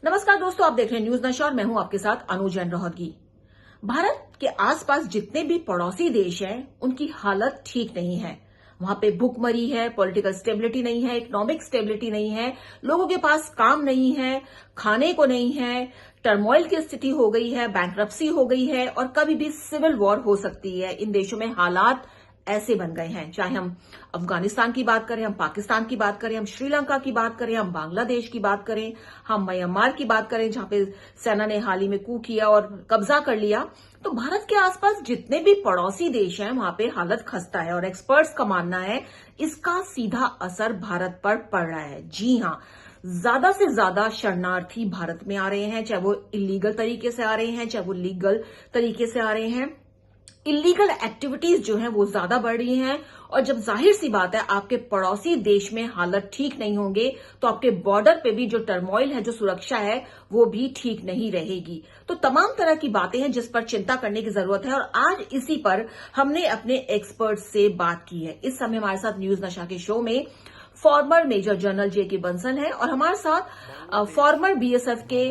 नमस्कार दोस्तों, आप देख रहे हैं न्यूज नशा और मैं हूं आपके साथ अनु जैन रोहतगी। भारत के आसपास जितने भी पड़ोसी देश हैं उनकी हालत ठीक नहीं है। वहां पे भूखमरी है, पॉलिटिकल स्टेबिलिटी नहीं है, इकोनॉमिक स्टेबिलिटी नहीं है, लोगों के पास काम नहीं है, खाने को नहीं है, टर्मोइल की स्थिति हो गई है, बैंकरप्सी हो गई है और कभी भी सिविल वॉर हो सकती है। इन देशों में हालात ऐसे बन गए हैं, चाहे हम अफगानिस्तान की बात करें, हम पाकिस्तान की बात करें, हम श्रीलंका की बात करें, हम बांग्लादेश की बात करें, हम म्यांमार की बात करें जहां पे सेना ने हाल ही में कू किया और कब्जा कर लिया। तो भारत के आसपास जितने भी पड़ोसी देश हैं वहां पे हालत खस्ता है और एक्सपर्ट्स का मानना है इसका सीधा असर भारत पर पड़ रहा है। जी हां, ज्यादा से ज्यादा शरणार्थी भारत में आ रहे हैं, चाहे वो इलीगल तरीके से आ रहे हैं, चाहे वो लीगल तरीके से आ रहे हैं। इलीगल एक्टिविटीज जो है वो ज्यादा बढ़ रही हैं और जब जाहिर सी बात है आपके पड़ोसी देश में हालत ठीक नहीं होंगे तो आपके बॉर्डर पे भी जो टर्मोइल है, जो सुरक्षा है, वो भी ठीक नहीं रहेगी। तो तमाम तरह की बातें हैं जिस पर चिंता करने की जरूरत है और आज इसी पर हमने अपने एक्सपर्ट से बात की है। इस समय हमारे साथ न्यूज नशा के शो में former major general J K. Bansal है और हमारे साथ फॉर्मर बीएसएफ के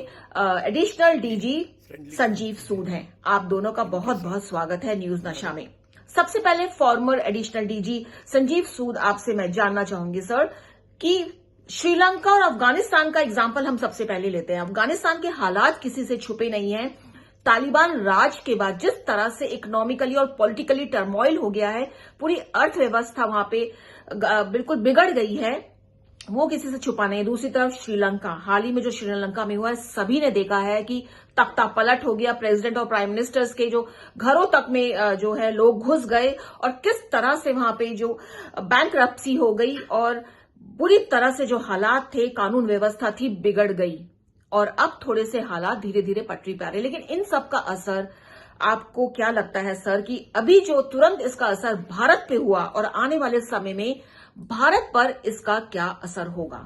एडिशनल डीजी संजीव सूद हैं। आप दोनों का बहुत बहुत स्वागत है न्यूज नशा में। सबसे पहले फॉर्मर एडिशनल डीजी संजीव सूद, आपसे मैं जानना चाहूंगी सर कि श्रीलंका और अफगानिस्तान का एग्जाम्पल हम सबसे पहले लेते हैं। अफगानिस्तान के हालात किसी से छुपे नहीं हैं। तालिबान राज के बाद जिस तरह से इकोनॉमिकली और पॉलिटिकली टर्मोइल हो गया है, पूरी अर्थव्यवस्था वहां पे बिल्कुल बिगड़ गई है, वो किसी से छुपा नहीं है। दूसरी तरफ श्रीलंका, हाल ही में जो श्रीलंका में हुआ है, सभी ने देखा है कि तख्ता पलट हो गया। प्रेसिडेंट और प्राइम मिनिस्टर्स के जो घरों तक में जो है लोग घुस गए और किस तरह से वहां पे जो बैंकरप्सी हो गई और बुरी तरह से जो हालात थे, कानून व्यवस्था थी, बिगड़ गई और अब थोड़े से हालात धीरे धीरे पटरी पे आ रहे। लेकिन इन सब का असर आपको क्या लगता है सर कि अभी जो तुरंत इसका असर भारत पे हुआ और आने वाले समय में भारत पर इसका क्या असर होगा?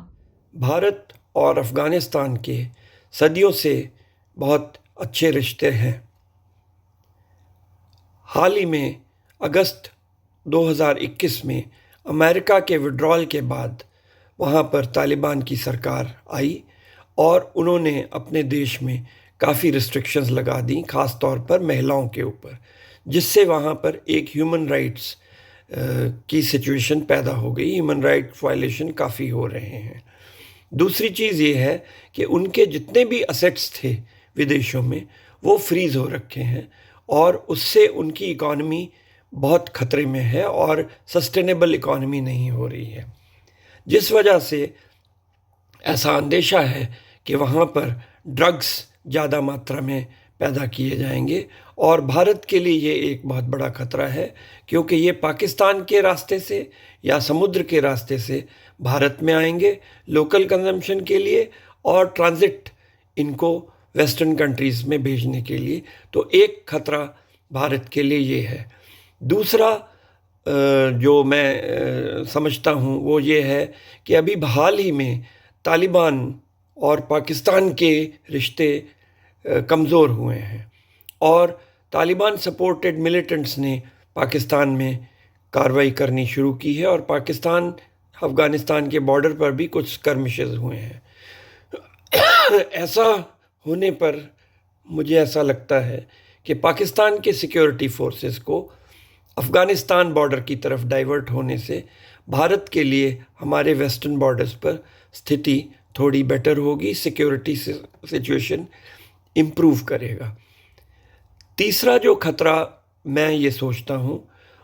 भारत और अफगानिस्तान के सदियों से बहुत अच्छे रिश्ते हैं। हाल ही में अगस्त 2021 में अमेरिका के विड्रॉल के बाद वहाँ पर तालिबान की सरकार आई और उन्होंने अपने देश में काफ़ी रिस्ट्रिक्शंस लगा दी, ख़ास तौर पर महिलाओं के ऊपर, जिससे वहाँ पर एक ह्यूमन राइट्स की सिचुएशन पैदा हो गई। ह्यूमन राइट वायलेशन काफ़ी हो रहे हैं। दूसरी चीज़ ये है कि उनके जितने भी असेट्स थे विदेशों में वो फ्रीज़ हो रखे हैं और उससे उनकी इकॉनमी बहुत ख़तरे में है और सस्टेनेबल इकॉनमी नहीं हो रही है, जिस वजह से ऐसा अंदेशा है कि वहाँ पर ड्रग्स ज़्यादा मात्रा में पैदा किए जाएंगे और भारत के लिए ये एक बहुत बड़ा खतरा है, क्योंकि ये पाकिस्तान के रास्ते से या समुद्र के रास्ते से भारत में आएंगे लोकल कंजम्पशन के लिए और ट्रांजिट इनको वेस्टर्न कंट्रीज़ में भेजने के लिए। तो एक खतरा भारत के लिए ये है। दूसरा जो मैं समझता हूँ वो ये है कि अभी हाल ही में तालिबान और पाकिस्तान के रिश्ते कमज़ोर हुए हैं और तालिबान सपोर्टेड मिलिटेंट्स ने पाकिस्तान में कार्रवाई करनी शुरू की है और पाकिस्तान अफ़गानिस्तान के बॉर्डर पर भी कुछ स्कर्मिशेस हुए हैं। ऐसा होने पर मुझे ऐसा लगता है कि पाकिस्तान के सिक्योरिटी फोर्सेस को अफ़गानिस्तान बॉर्डर की तरफ डाइवर्ट होने से भारत के लिए हमारे वेस्टर्न बॉर्डर्स पर स्थिति थोड़ी बेटर होगी, सिक्योरिटी सिचुएशन इम्प्रूव करेगा। तीसरा जो खतरा मैं ये सोचता हूँ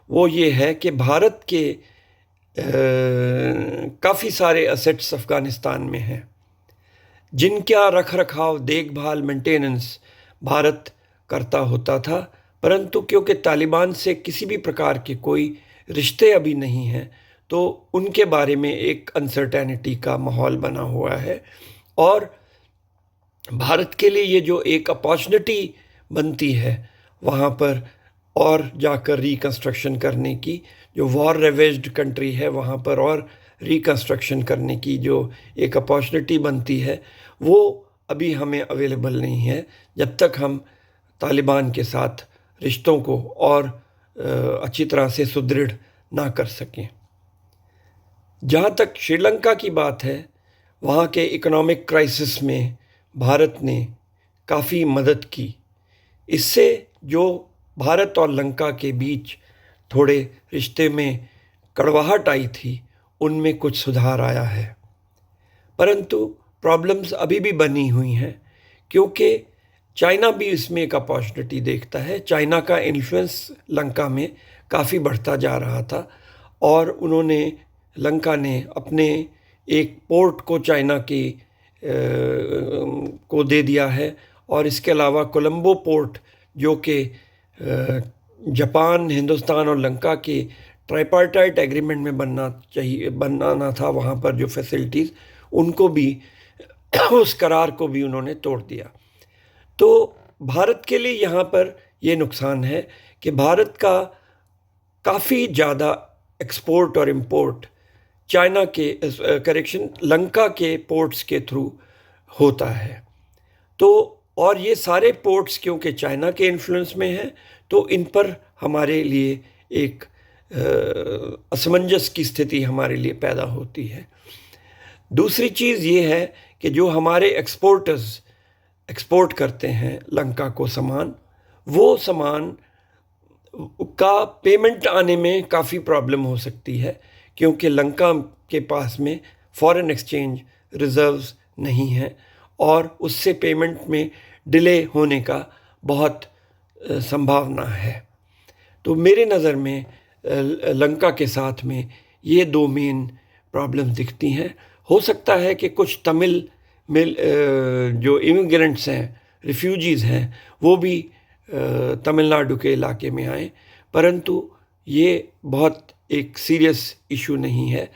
वो ये है कि भारत के काफ़ी सारे असेट्स अफ़गानिस्तान में हैं जिनका रख रखाव, देखभाल, मेंटेनेंस भारत करता होता था, परंतु क्योंकि तालिबान से किसी भी प्रकार के कोई रिश्ते अभी नहीं हैं तो उनके बारे में एक अनसर्टेनिटी का माहौल बना हुआ है और भारत के लिए ये जो एक अपॉर्चुनिटी बनती है वहाँ पर और जाकर रिकंस्ट्रक्शन करने की, जो वॉर रेवेज्ड कंट्री है वहाँ पर और रिकंस्ट्रक्शन करने की जो एक अपॉर्चुनिटी बनती है, वो अभी हमें अवेलेबल नहीं है जब तक हम तालिबान के साथ रिश्तों को और अच्छी तरह से सुदृढ़ ना कर सकें। जहाँ तक श्रीलंका की बात है, वहाँ के इकोनॉमिक क्राइसिस में भारत ने काफ़ी मदद की। इससे जो भारत और लंका के बीच थोड़े रिश्ते में कड़वाहट आई थी, उनमें कुछ सुधार आया है। परंतु प्रॉब्लम्स अभी भी बनी हुई हैं, क्योंकि चाइना भी इसमें एक अपॉर्चुनिटी देखता है। चाइना का इन्फ्लुएंस लंका में काफ़ी बढ़ता जा रहा था और लंका ने अपने एक पोर्ट को चाइना को दे दिया है। और इसके अलावा कोलंबो पोर्ट, जो कि जापान, हिंदुस्तान और लंका के ट्राइपार्टाइट एग्रीमेंट में बनाना था, वहाँ पर जो फैसिलिटीज़, उनको भी उस करार को भी उन्होंने तोड़ दिया। तो भारत के लिए यहाँ पर ये नुकसान है कि भारत का काफ़ी ज़्यादा एक्सपोर्ट और इंपोर्ट लंका के पोर्ट्स के थ्रू होता है। तो और ये सारे पोर्ट्स क्योंकि चाइना के इन्फ्लुएंस में हैं, तो इन पर हमारे लिए एक असमंजस की स्थिति हमारे लिए पैदा होती है। दूसरी चीज़ ये है कि जो हमारे एक्सपोर्टर्स एक्सपोर्ट करते हैं लंका को सामान, वो सामान का पेमेंट आने में काफ़ी प्रॉब्लम हो सकती है, क्योंकि लंका के पास में फॉरेन एक्सचेंज रिजर्व्स नहीं हैं और उससे पेमेंट में डिले होने का बहुत संभावना है। तो मेरे नज़र में लंका के साथ में ये दो मेन प्रॉब्लम्स दिखती हैं। हो सकता है कि कुछ जो इमिग्रेंट्स हैं, रिफ्यूजीज़ हैं, वो भी तमिलनाडु के इलाके में आए, परंतु ये बहुत एक सीरियस इशू नहीं है।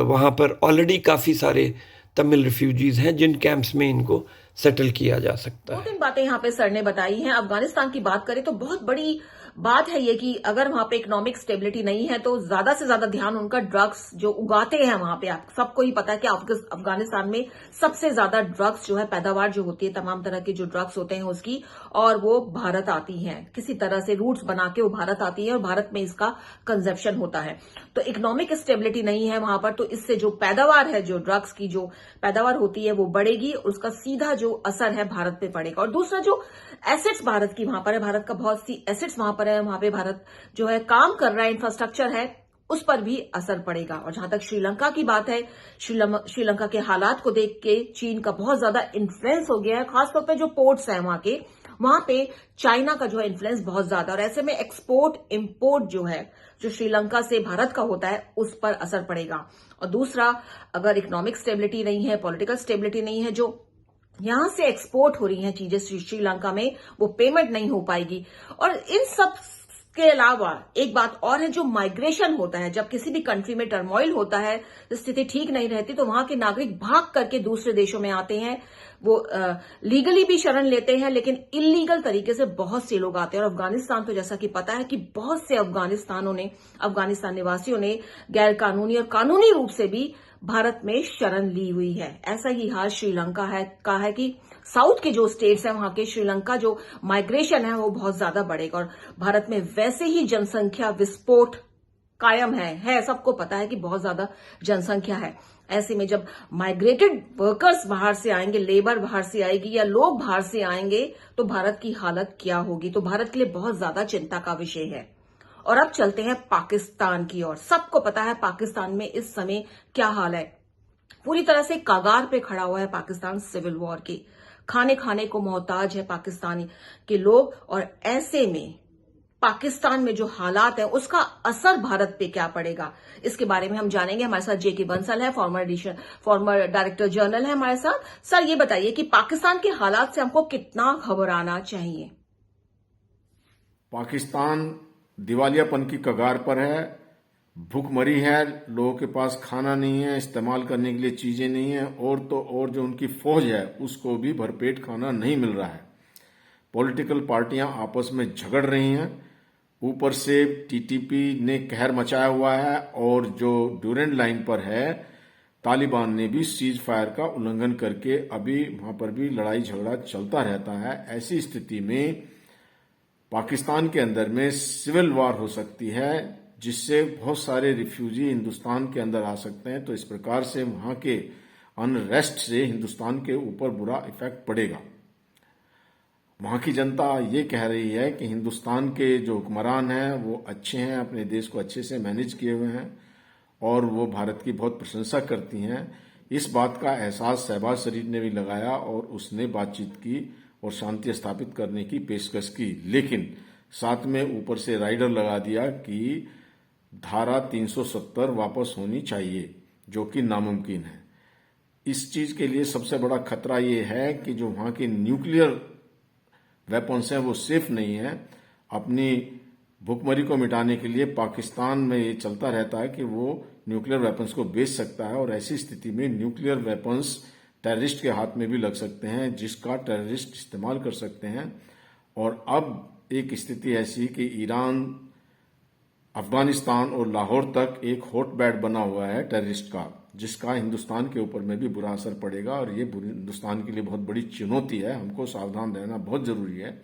वहाँ पर ऑलरेडी काफ़ी सारे तमिल रिफ्यूजीज़ हैं जिन कैंप्स में इनको सेटल किया जा सकता है। दो तीन बातें यहाँ पे सर ने बताई हैं। अफगानिस्तान की बात करें तो बहुत बड़ी बात है ये कि अगर वहां पे इकोनॉमिक स्टेबिलिटी नहीं है तो ज्यादा से ज्यादा ध्यान उनका ड्रग्स जो उगाते हैं वहां पे, आप सबको ही पता है कि अफगानिस्तान में सबसे ज्यादा ड्रग्स जो है पैदावार जो होती है, तमाम तरह के जो ड्रग्स होते हैं उसकी, और वो भारत आती हैं। किसी तरह से रूट्स बना के वो भारत आती है और भारत में इसका कंजप्शन होता है। तो इकोनॉमिक स्टेबिलिटी नहीं है वहां पर, तो इससे जो पैदावार है, जो ड्रग्स की जो पैदावार होती है वो बढ़ेगी, उसका सीधा जो असर है भारत पे पड़ेगा। और दूसरा जो एसेट्स भारत की वहां पर है, भारत का बहुत सी एसेट्स वहां पर है, वहां पे भारत जो है काम कर रहा है, इंफ्रास्ट्रक्चर है, उस पर भी असर पड़ेगा। और जहां तक श्रीलंका की बात है, श्रीलंका के हालात को देख के चीन का बहुत ज्यादा इन्फ्लुएंस हो गया है, खासतौर पर जो पोर्ट्स हैं वहां पे चाइना का जो है इन्फ्लुएंस बहुत ज्यादा, और ऐसे में एक्सपोर्ट इंपोर्ट जो है, जो श्रीलंका से भारत का होता है, उस पर असर पड़ेगा। और दूसरा, अगर इकोनॉमिक स्टेबिलिटी नहीं है, पॉलिटिकल स्टेबिलिटी नहीं है, जो यहां से एक्सपोर्ट हो रही हैं चीजें श्रीलंका में, वो पेमेंट नहीं हो पाएगी। और इन सब के अलावा एक बात और है, जो माइग्रेशन होता है, जब किसी भी कंट्री में टर्मोइल होता है, स्थिति ठीक नहीं रहती, तो वहां के नागरिक भाग करके दूसरे देशों में आते हैं। वो लीगली भी शरण लेते हैं, लेकिन इलीगल तरीके से बहुत से लोग आते हैं। और अफगानिस्तान तो जैसा कि पता है कि बहुत से अफगानिस्तान निवासियों ने गैर कानूनी और कानूनी रूप से भी भारत में शरण ली हुई है। ऐसा ही हाल श्रीलंका का है कि साउथ के जो स्टेट्स हैं वहां के, श्रीलंका जो माइग्रेशन है वो बहुत ज्यादा बढ़ेगा। और भारत में वैसे ही जनसंख्या विस्फोट कायम है, सबको पता है कि बहुत ज्यादा जनसंख्या है। ऐसे में जब माइग्रेटेड वर्कर्स बाहर से आएंगे, लेबर बाहर से आएगी या लोग बाहर से आएंगे, तो भारत की हालत क्या होगी? तो भारत के लिए बहुत ज्यादा चिंता का विषय है। और अब चलते हैं पाकिस्तान की ओर। सबको पता है पाकिस्तान में इस समय क्या हाल है। पूरी तरह से कगार पे खड़ा हुआ है पाकिस्तान सिविल वॉर के। खाने खाने को मोहताज है पाकिस्तानी के लोग। और ऐसे में पाकिस्तान में जो हालात है, उसका असर भारत पे क्या पड़ेगा, इसके बारे में हम जानेंगे। हमारे साथ जेके बंसल है, फॉर्मर डायरेक्टर जनरल है हमारे साथ। सर, ये बताइए कि पाकिस्तान के हालात से हमको कितना घबराना चाहिए? पाकिस्तान दिवालियापन की कगार पर है, भूखमरी है, लोगों के पास खाना नहीं है, इस्तेमाल करने के लिए चीजें नहीं है, और तो और जो उनकी फौज है उसको भी भरपेट खाना नहीं मिल रहा है। पॉलिटिकल पार्टियां आपस में झगड़ रही हैं, ऊपर से टीटीपी ने कहर मचाया हुआ है, और जो ड्यूरेंट लाइन पर है, तालिबान ने भी सीज फायर का उल्लंघन करके अभी वहां पर भी लड़ाई झगड़ा चलता रहता है। ऐसी स्थिति में पाकिस्तान के अंदर में सिविल वॉर हो सकती है, जिससे बहुत सारे रिफ्यूजी हिंदुस्तान के अंदर आ सकते हैं। तो इस प्रकार से वहां के अनरेस्ट से हिंदुस्तान के ऊपर बुरा इफेक्ट पड़ेगा। वहां की जनता ये कह रही है कि हिंदुस्तान के जो हुक्मरान हैं वो अच्छे हैं, अपने देश को अच्छे से मैनेज किए हुए हैं और वो भारत की बहुत प्रशंसा करती हैं। इस बात का एहसास शहबाज शरीफ ने भी लगाया और उसने बातचीत की और शांति स्थापित करने की पेशकश की, लेकिन साथ में ऊपर से राइडर लगा दिया कि धारा 370 वापस होनी चाहिए, जो कि नामुमकिन है। इस चीज के लिए सबसे बड़ा खतरा ये है कि जो वहां के न्यूक्लियर वेपन्स हैं वो सेफ नहीं है। अपनी भुखमरी को मिटाने के लिए पाकिस्तान में ये चलता रहता है कि वो न्यूक्लियर वेपन्स को बेच सकता है और ऐसी स्थिति में न्यूक्लियर वेपन्स टेररिस्ट के हाथ में भी लग सकते हैं, जिसका टेररिस्ट इस्तेमाल कर सकते हैं। और अब एक स्थिति ऐसी कि ईरान, अफगानिस्तान और लाहौर तक एक हॉटबेड बना हुआ है टेररिस्ट का, जिसका हिंदुस्तान के ऊपर में भी बुरा असर पड़ेगा और ये हिंदुस्तान के लिए बहुत बड़ी चुनौती है। हमको सावधान रहना बहुत जरूरी है।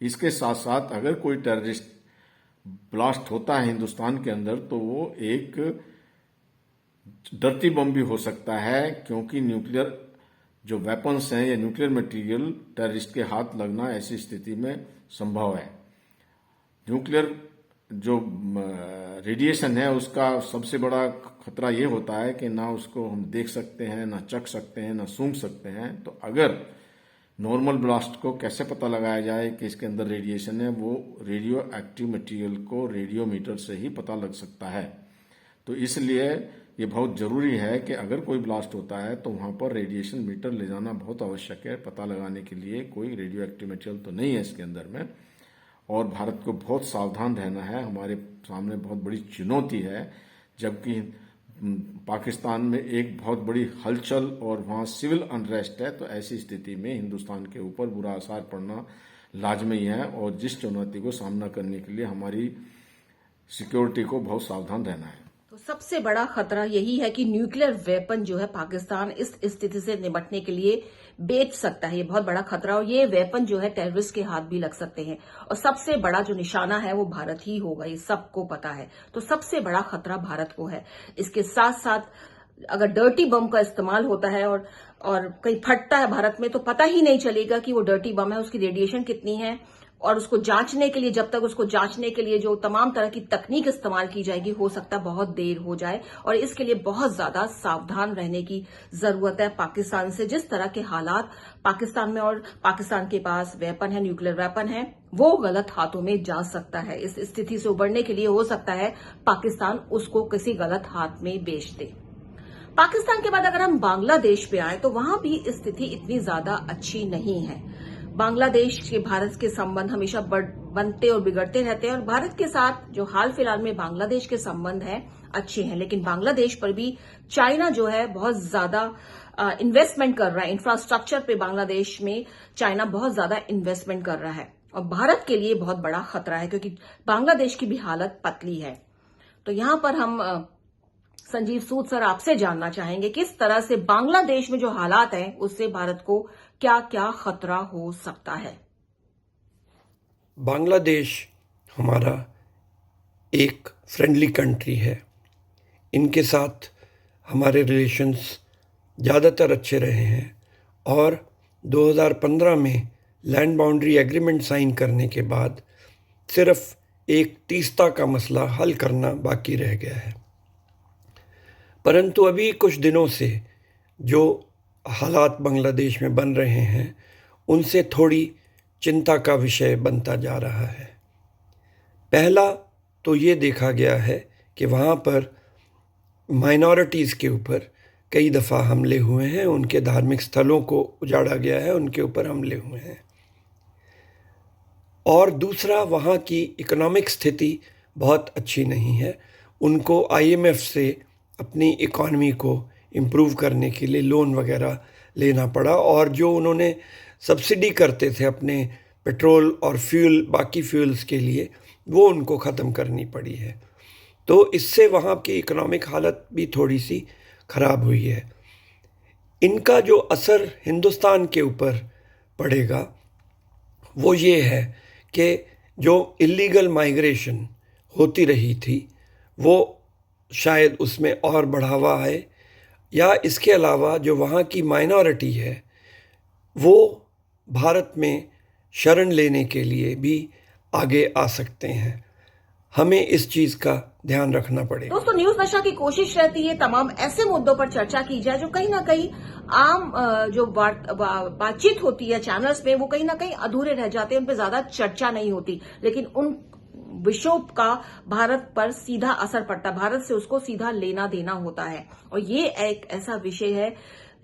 इसके साथ साथ अगर कोई टेररिस्ट ब्लास्ट होता है हिंदुस्तान के अंदर तो वो एक डर्टी बम भी हो सकता है, क्योंकि न्यूक्लियर जो वेपन्स हैं या न्यूक्लियर मटेरियल टेररिस्ट के हाथ लगना ऐसी स्थिति में संभव है। न्यूक्लियर जो रेडिएशन है उसका सबसे बड़ा खतरा ये होता है कि ना उसको हम देख सकते हैं, ना चख सकते हैं, ना सूंघ सकते हैं। तो अगर नॉर्मल ब्लास्ट को कैसे पता लगाया जाए कि इसके अंदर रेडिएशन है, वो रेडियो एक्टिव मटेरियल को रेडियोमीटर से ही पता लग सकता है। तो इसलिए ये बहुत जरूरी है कि अगर कोई ब्लास्ट होता है तो वहां पर रेडिएशन मीटर ले जाना बहुत आवश्यक है, पता लगाने के लिए कोई रेडियो एक्टिव मटेरियल तो नहीं है इसके अंदर में। और भारत को बहुत सावधान रहना है, हमारे सामने बहुत बड़ी चुनौती है। जबकि पाकिस्तान में एक बहुत बड़ी हलचल और वहां सिविल अनरेस्ट है, तो ऐसी स्थिति में हिंदुस्तान के ऊपर बुरा असर पड़ना लाजमी है। और जिस चुनौती को सामना करने के लिए हमारी सिक्योरिटी को बहुत सावधान रहना है। तो सबसे बड़ा खतरा यही है कि न्यूक्लियर वेपन जो है पाकिस्तान इस स्थिति से निपटने के लिए बेच सकता है। ये बहुत बड़ा खतरा, और ये वेपन जो है टेररिस्ट के हाथ भी लग सकते हैं और सबसे बड़ा जो निशाना है वो भारत ही होगा, ये सबको पता है। तो सबसे बड़ा खतरा भारत को है। इसके साथ साथ अगर डर्टी बम का इस्तेमाल होता है और कहीं फटता है भारत में, तो पता ही नहीं चलेगा कि वो डर्टी बम है, उसकी रेडिएशन कितनी है। और उसको जांचने के लिए, जब तक उसको जांचने के लिए जो तमाम तरह की तकनीक इस्तेमाल की जाएगी, हो सकता है बहुत देर हो जाए। और इसके लिए बहुत ज्यादा सावधान रहने की जरूरत है पाकिस्तान से। जिस तरह के हालात पाकिस्तान में, और पाकिस्तान के पास वेपन है, न्यूक्लियर वेपन है, वो गलत हाथों में जा सकता है। इस स्थिति से उबरने के लिए हो सकता है पाकिस्तान उसको किसी गलत हाथ में बेच दे। पाकिस्तान के बाद अगर हम बांग्लादेश पे आए तो वहां भी स्थिति इतनी ज्यादा अच्छी नहीं है। बांग्लादेश के भारत के संबंध हमेशा बनते और बिगड़ते रहते हैं, और भारत के साथ जो हाल फिलहाल में बांग्लादेश के संबंध हैं अच्छे हैं। लेकिन बांग्लादेश पर भी चाइना जो है बहुत ज्यादा इन्वेस्टमेंट कर रहा है। इंफ्रास्ट्रक्चर पे बांग्लादेश में चाइना बहुत ज्यादा इन्वेस्टमेंट कर रहा है, और भारत के लिए बहुत बड़ा खतरा है, क्योंकि बांग्लादेश की भी हालत पतली है। तो यहां पर हम संजीव सूद सर आपसे जानना चाहेंगे किस तरह से बांग्लादेश में जो हालात हैं उससे भारत को क्या क्या खतरा हो सकता है। बांग्लादेश हमारा एक फ्रेंडली कंट्री है। इनके साथ हमारे रिलेशंस ज़्यादातर अच्छे रहे हैं, और 2015 में लैंड बाउंड्री एग्रीमेंट साइन करने के बाद सिर्फ एक तीस्ता का मसला हल करना बाकी रह गया है। परंतु अभी कुछ दिनों से जो हालात बांग्लादेश में बन रहे हैं उनसे थोड़ी चिंता का विषय बनता जा रहा है। पहला तो ये देखा गया है कि वहाँ पर माइनॉरिटीज़ के ऊपर कई दफ़ा हमले हुए हैं, उनके धार्मिक स्थलों को उजाड़ा गया है, उनके ऊपर हमले हुए हैं। और दूसरा, वहाँ की इकोनॉमिक स्थिति बहुत अच्छी नहीं है। उनको IMF से अपनी इकॉनमी को इम्प्रूव करने के लिए लोन वगैरह लेना पड़ा, और जो उन्होंने सब्सिडी करते थे अपने पेट्रोल और फ्यूल, बाकी फ्यूल्स के लिए, वो उनको ख़त्म करनी पड़ी है। तो इससे वहाँ की इकोनॉमिक हालत भी थोड़ी सी ख़राब हुई है। इनका जो असर हिंदुस्तान के ऊपर पड़ेगा वो ये है कि जो इलीगल माइग्रेशन होती रही थी वो शायद उसमें और बढ़ावा आए, या इसके अलावा जो वहाँ की माइनॉरिटी है वो भारत में शरण लेने के लिए भी आगे आ सकते हैं। हमें इस चीज़ का ध्यान रखना पड़ेगा। दोस्तों, न्यूज नशा की कोशिश रहती है तमाम ऐसे मुद्दों पर चर्चा की जाए जो कहीं ना कहीं आम जो बातचीत होती है चैनल्स में, वो कहीं ना कहीं अधूरे रह जाते हैं, उन पर ज्यादा चर्चा नहीं होती, लेकिन उन विषयों का भारत पर सीधा असर पड़ता है, भारत से उसको सीधा लेना देना होता है। और ये एक ऐसा विषय है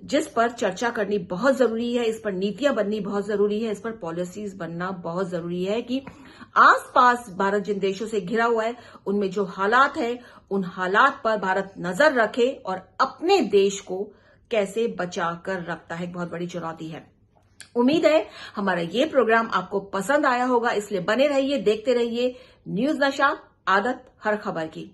जिस पर चर्चा करनी बहुत जरूरी है, इस पर नीतियां बननी बहुत जरूरी है, इस पर पॉलिसीज बनना बहुत जरूरी है कि आसपास भारत जिन देशों से घिरा हुआ है उनमें जो हालात है उन हालात पर भारत नजर रखे और अपने देश को कैसे बचा कर रखता है, एक बहुत बड़ी चुनौती है। उम्मीद है हमारा ये प्रोग्राम आपको पसंद आया होगा, इसलिए बने रहिए, देखते रहिए न्यूज नशा, आदत हर खबर की।